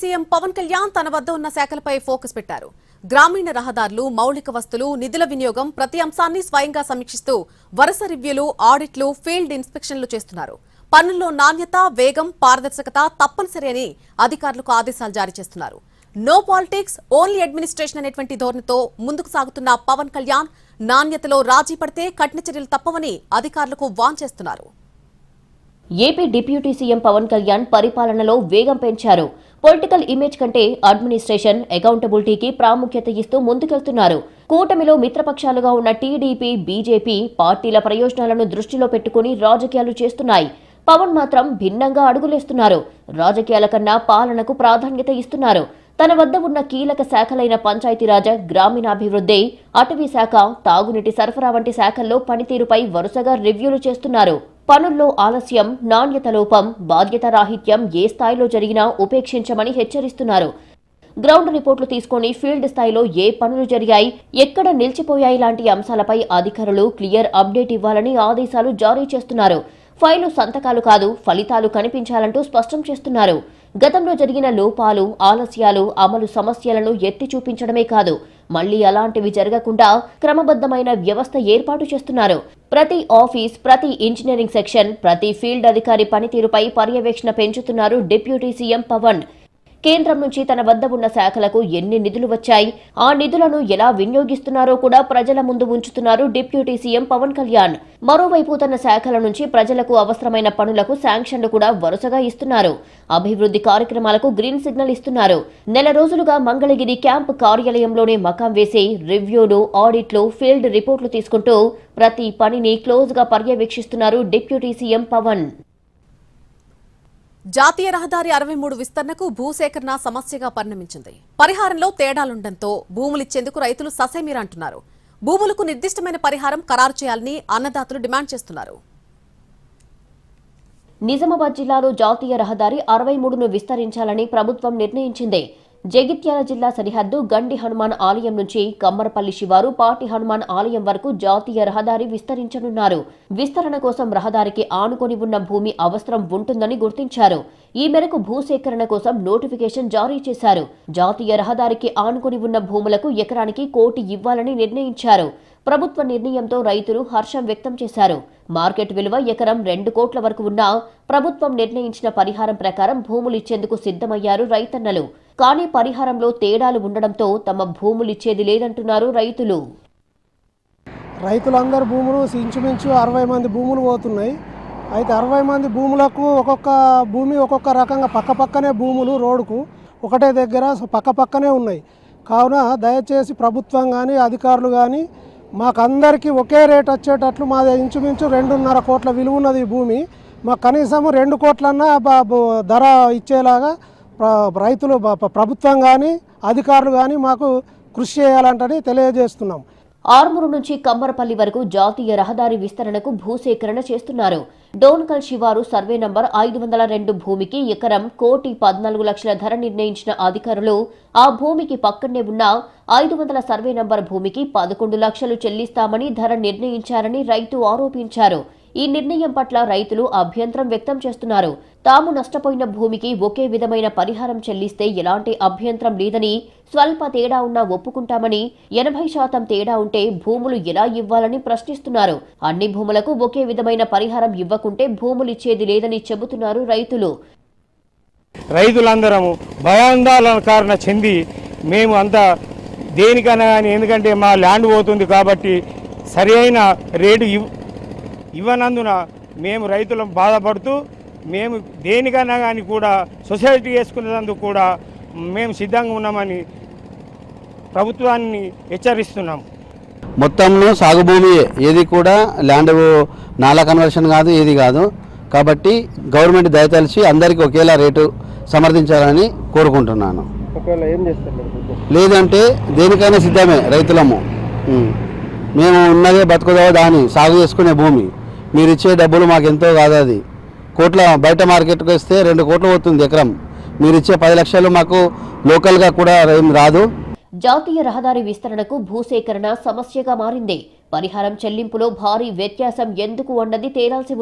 CM Pawan Kalyan తన వద్ద ఉన్న శాఖలపై ఫోకస్ పెట్టారు. గ్రామీణ రహదారులు, మౌలిక వస్తువులు, నిధుల వినియోగం ప్రతి అంశాన్ని స్వయంగా సమీక్షిస్తూ వరుస రివ్యూలు, ఆడిట్లు, ఫీల్డ్ ఇన్స్పెక్షన్లు చేస్తున్నారు. పనుల్లో నాణ్యత, వేగం, పారదర్శకత తప్పనిసరి అని అధికారులకు ఆదేశాలు జారీ చేస్తున్నారు. నో పాలిటిక్స్, ఓన్లీ అడ్మినిస్ట్రేషన్ అనేటువంటి ధోరణితో ముందుకు సాగుతున్న పవన్ కళ్యాణ్ నాణ్యతలో రాజీ పడితే కఠిన చర్యలు తప్పవని అధికారులకు వార్న్ చేస్తున్నారు. AP deputy CM Pawan Kalyan పరిపాలనలో వేగం పెంచారు. పొలిటికల్ ఇమేజ్ కంటే అడ్మినిస్ట్రేషన్, అకౌంటబిలిటీకి ప్రాముఖ్యత ఇస్తూ ముందుకెళ్తున్నారు. కూటమిలో మిత్రపక్షాలుగా ఉన్న టీడీపీ, బీజేపీ పార్టీల ప్రయోజనాలను దృష్టిలో పెట్టుకుని రాజకీయాలు చేస్తున్నాయి. పవన్ మాత్రం భిన్నంగా అడుగులేస్తున్నారు. రాజకీయాల కన్నా పాలనకు ప్రాధాన్యత ఇస్తున్నారు. తన వద్ద ఉన్న కీలక శాఖలైన పంచాయతీరాజ్, గ్రామీణాభివృద్ధి, అటవీ శాఖ, తాగునీటి సరఫరా వంటి శాఖల్లో పనితీరుపై వరుసగా రివ్యూలు చేస్తున్నారు. పనుల్లో ఆలస్యం, నాణ్యత లోపం, బాధ్యత రాహిత్యం ఏ స్థాయిలో జరిగినా ఉపేక్షించమని హెచ్చరిస్తున్నారు. గ్రౌండ్ రిపోర్టులు తీసుకుని ఫీల్డ్ స్థాయిలో ఏ పనులు జరిగాయి, ఎక్కడ నిలిచిపోయాయి లాంటి అంశాలపై అధికారులు క్లియర్ అప్డేట్ ఇవ్వాలని ఆదేశాలు జారీ చేస్తున్నారు. ఫైలు సంతకాలు కాదు, ఫలితాలు కనిపించాలంటూ స్పష్టం చేస్తున్నారు. గతంలో జరిగిన లోపాలు, ఆలస్యాలు, అమలు సమస్యలను ఎత్తి చూపించడమే కాదు, మళ్లీ అలాంటివి జరగకుండా క్రమబద్ధమైన వ్యవస్థ ఏర్పాటు చేస్తున్నారు. ప్రతి ఆఫీస్, ప్రతి ఇంజనీరింగ్ సెక్షన్, ప్రతి ఫీల్డ్ అధికారి పనితీరుపై పర్యవేక్షణ పెంచుతున్నారు డిప్యూటీ సీఎం పవన్. కేంద్రం నుంచి తన వద్ద ఉన్న శాఖలకు ఎన్ని నిధులు వచ్చాయి, ఆ నిధులను ఎలా వినియోగిస్తున్నారో కూడా ప్రజల ముందు ఉంచుతున్నారు డిప్యూటీ సీఎం పవన్ కళ్యాణ్. మరోవైపు తన శాఖల నుంచి ప్రజలకు అవసరమైన పనులకు శాంక్షన్లు కూడా వరుసగా ఇస్తున్నారు. అభివృద్ధి కార్యక్రమాలకు గ్రీన్ సిగ్నల్ ఇస్తున్నారు. నెల రోజులుగా మంగళగిరి క్యాంప్ కార్యాలయంలోనే మకాం వేసి రివ్యూలు, ఆడిట్లు, ఫీల్డ్ రిపోర్టులు తీసుకుంటూ ప్రతి పనిని క్లోజ్ గా పర్యవేక్షిస్తున్నారు డిప్యూటీ సీఎం పవన్. జాతీయ రహదారి 63 విస్తరణకు భూసేకరణ సమస్యగా పరిణమించింది. పరిహారంలో తేడాలుండటంతో భూములిచ్చేందుకు రైతులు ససేమిరా అంటున్నారు. భూములకు నిర్దిష్టమైన పరిహారం ఖరారు చేయాలని అన్నదాతలు డిమాండ్ చేస్తున్నారు. నిజామాబాద్ జిల్లాలో జాతీయ రహదారి 63ను విస్తరించాలని ప్రభుత్వం నిర్ణయించింది. జగిత్యాల జిల్లా సరిహద్దు గండి హనుమాన్ ఆలయం నుంచి కమ్మరపల్లి శివారు పాటి హనుమాన్ ఆలయం వరకు జాతీయ రహదారి విస్తరించనున్నారు. విస్తరణ కోసం రహదారికి ఆనుకొని ఉన్న భూమి అవసరం ఉంటుందని గుర్తించారు. ఈ మేరకు భూసేకరణ కోసం నోటిఫికేషన్ జారీ చేశారు. జాతీయ రహదారికి ఆనుకొని ఉన్న భూములకు ఎకరానికి 1 కోటి ఇవ్వాలని నిర్ణయించారు. ప్రభుత్వ నిర్ణయంతో రైతులు హర్షం వ్యక్తం చేశారు. మార్కెట్ విలువ ఎకరం 2 కోట్ల వరకు ఉన్నా ప్రభుత్వం నిర్ణయించిన పరిహారం ప్రకారం భూములు ఇచ్చేందుకు సిద్ధమయ్యారు రైతన్నలు. కానీ పరిహారంలో తేడాలు ఉండడంతో తమ భూములిచ్చేది లేదంటున్నారు రైతులు. రైతులందరూ భూములు ఇంచుమించు 60 మంది భూములు పోతున్నాయి. అయితే 60 మంది భూములకు ఒక్కొక్క భూమి ఒక్కొక్క రకంగా పక్కపక్కనే భూములు రోడ్డుకు ఒకటే దగ్గర పక్కపక్కనే ఉన్నాయి. కావున దయచేసి ప్రభుత్వం కానీ అధికారులు కానీ మాకందరికీ ఒకే రేట్ వచ్చేటట్లు మాది ఇంచుమించు 2.5 కోట్ల విలువ ఉన్నది ఈ భూమి. మాకు కనీసం 2 కోట్లన్నా ధర ఇచ్చేలాగా రైతులు, ప్రభుత్వం కానీ అధికారులు కానీ మాకు కృషి చేయాలంటని తెలియజేస్తున్నాం. ఆర్మూరు నుంచి కమ్మరపల్లి వరకు జాతీయ రహదారి విస్తరణకు భూసేకరణ చేస్తున్నారు. డోన్కల్ శివారు సర్వే నంబర్ 502 భూమికి ఎకరం 1,14,00,000 ధర నిర్ణయించిన అధికారులు ఆ భూమికి పక్కనే ఉన్న 500 సర్వే నంబర్ భూమికి 11 లక్షలు చెల్లిస్తామని ధర నిర్ణయించారని రైతు ఆరోపించారు. ఈ నిర్ణయం పట్ల రైతులు అభ్యంతరం వ్యక్తం చేస్తున్నారు. తాము నష్టపోయిన భూమికి ఒకే విధమైన పరిహారం చెల్లిస్తే ఎలాంటి అభ్యంతరం లేదని, స్వల్ప తేడా ఉన్నా ఒప్పుకుంటామని, 80% తేడా ఉంటే భూములు ఎలా ఇవ్వాలని ప్రశ్నిస్తున్నారు. అన్ని భూములకు ఒకే విధమైన పరిహారం ఇవ్వకుంటే భూములిచ్చేది లేదని చెబుతున్నారు రైతులు. రైతులందరము భయాందోళన చెంది మేము అంతా దేనికైనా కానీ, ఎందుకంటే మా ల్యాండ్ పోతుంది కాబట్టి సరి అయిన రేటు ఇవ్వనందున మేము రైతులం బాధపడుతూ మేము దేనికైనా కానీ కూడా సొసైటీ వేసుకునేందుకు కూడా మేము సిద్ధంగా ఉన్నామని ప్రభుత్వాన్ని హెచ్చరిస్తున్నాం. మొత్తంలో సాగు భూమి ఏది కూడా ల్యాండ్ నాలా కన్వర్షన్ కాదు, ఏది కాదు. కాబట్టి గవర్నమెంట్ దయతలిచి అందరికీ ఒకేలా రేటు సమర్థించాలని కోరుకుంటున్నాను. లేదంటే దేనికైనా సిద్ధమే రైతులము. మేము ఉన్నదే బతుకుదావో దాన్ని సాగు చేసుకునే భూమి. మీరు ఇచ్చే డబ్బులు మాకు ఎంతో కాదు, అది కోట్ల బయట మార్కెట్కి వస్తే 2 కోట్లు అవుతుంది ఎకరం. మీరు ఇచ్చే 10 లక్షలు మాకు లోకల్గా కూడా ఏం రాదు. జాతీయ రహదారి విస్తరణకు భూసేకరణ సమస్యగా మారింది. పరిహారం చెల్లింపులో భారీ వ్యత్యాసం ఎందుకు అన్నది తేలాల్సి ఉంది.